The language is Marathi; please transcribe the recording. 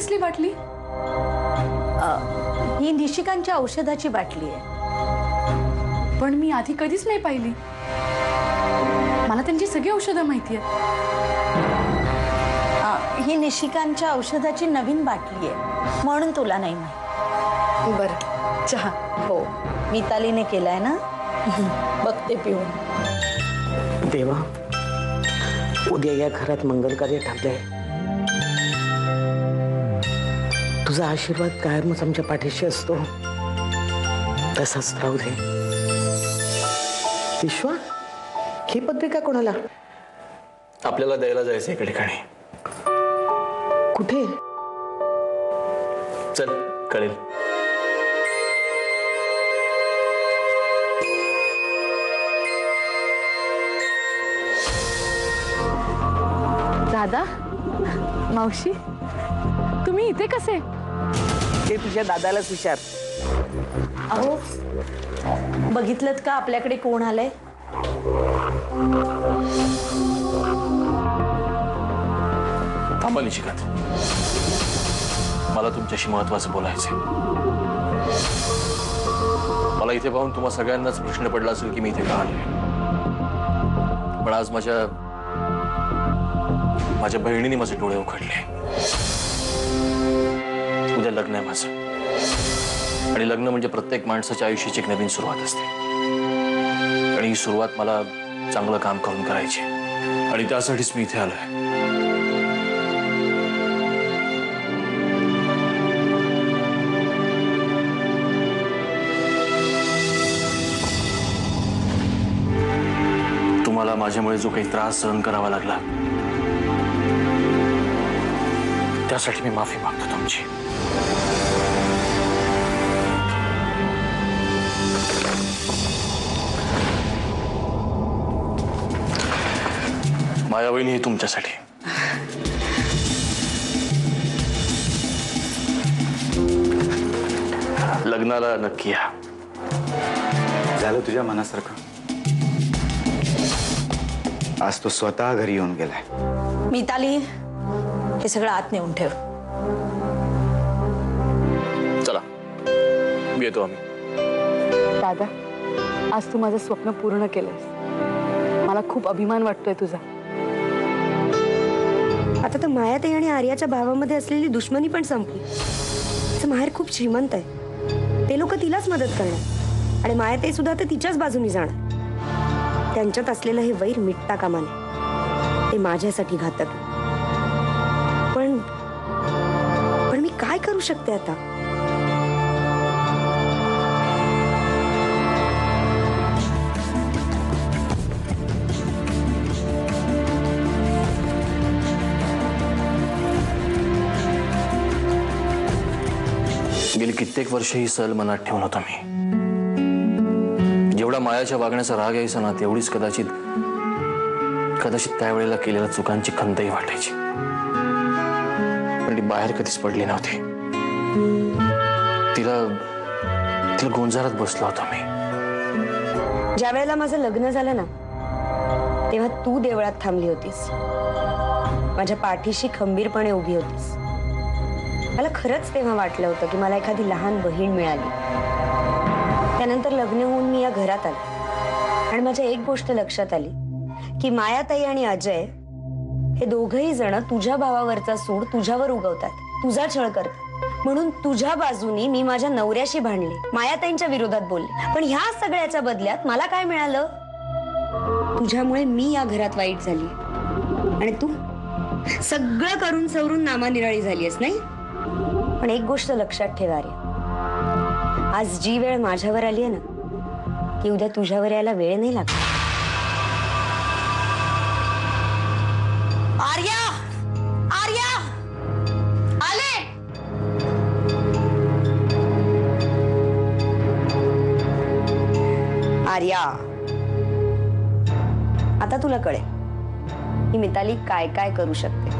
कसली बाटली? ही निशिकांच्या औषधाची बाटली आहे। पण मी आधी कधीच नाही पाहिली। मला त्यांची सगळी औषधं माहिती आहेत। ही निशिकांच्या औषधाची नवीन बाटली आहे म्हणून तुला नाही माहिती। बरं, चहा? हो, मितालीने केलाय ना, बघते पिऊन। देवा, उद्या या घरात मंगल कार्य ठरलंय। तुझा आशीर्वाद कायमच आमच्या पाठीशी असतो, तसाच राहू दे। विश्वा, ही पत्रिका कोणाला? आपल्याला द्यायला जायचं एका ठिकाणी। कुठे? चल, कळेल। दादा, मावशी, तुम्ही इथे कसे? ते तुझ्या दादालाच विचार। अहो, बघितलं का आपल्याकडे कोण आलंय? थांबा निशिकांत, मला तुमच्याशी महत्वाचं बोलायचंय। मला इथे पाहून तुम्हा सगळ्यांनाच प्रश्न पडला असेल की मी इथे का आलोय, पण आज माझ्या बहिणीने माझे डोळे उघडले। उद्या लग्न आहे माझं, आणि लग्न म्हणजे प्रत्येक माणसाच्या आयुष्याची एक नवीन सुरुवात असते, आणि ही सुरुवात मला चांगलं काम करून करायची, आणि त्यासाठीच मी इथे आलोय। तुम्हाला माझ्यामुळे जो काही त्रास सहन करावा लागला त्यासाठी मी माफी मागतो तुमची। मायावहिनी, ही तुमच्यासाठी। लग्नाला नक्की या। झालं तुझ्या मनासारखं? आज तो स्वतः घरी येऊन गेलाय। मिताली, हे सगळं आत नेऊन ठेव। चला, येतो आम्ही। दादा, आज तू माझं स्वप्न पूर्ण केलंस। मला खूप अभिमान वाटतोय तुझा। आता तर मायाताई आणि आर्याच्या भावामध्ये असलेली दुश्मनी पण संपली। तिचं माहेर खूप श्रीमंत आहे, ते लोक तिलाच मदत करणार, आणि मायाताई सुद्धा तर तिच्याच बाजूनी जाणार। त्यांच्यात असलेलं हे वैर मिटता कामा नये, ते माझ्यासाठी घातक आहे। पण मी काय करू शकते आता? गेली कित्येक वर्ष ही सल मनात ठेवून होतो मी। जेवढा मायाच्या वागण्याचा राग यायचा ना, तेवढीच कदाचित त्यावेळेला केलेल्या चुकांची खंतही वाटायची, पण ती बाहेर कधीच पडली नव्हती। तिला गोंजारात बसलो होतो मी। ज्या वेळेला माझं लग्न झालं ना, तेव्हा तू देवळात थांबली होतीस, माझ्या पाठीशी खंबीरपणे उभी होतीस। मला खरंच तेव्हा वाटलं होतं की मला एखादी लहान बहीण मिळाली। त्यानंतर लग्न होऊन मी या घरात आले, आणि माझ्या एक गोष्ट लक्षात आली की मायाताई आणि अजय हे दोघही जण तुझ्या भावावरचा सूड तुझ्यावर उगवतात, तुझा छळ करतात। म्हणून तुझ्या बाजूनी मी माझ्या नवऱ्याशी भांडले, मायाताईंच्या विरोधात बोलले, पण ह्या सगळ्याच्या बदल्यात मला काय मिळालं? तुझ्यामुळे मी या घरात वाईट झाली, आणि तू सगळं करून सवरून नामानिराळी झालीस, नाही? पण एक गोष्ट लक्षात ठेवा रे, आज जी वेळ माझ्यावर आली आहे ना, ती उद्या तुझ्यावर यायला वेळ नाही लागत। आर्या, आर्या, आले। आर्या, आता तुला कळेल ही मिताली काय काय करू शकते।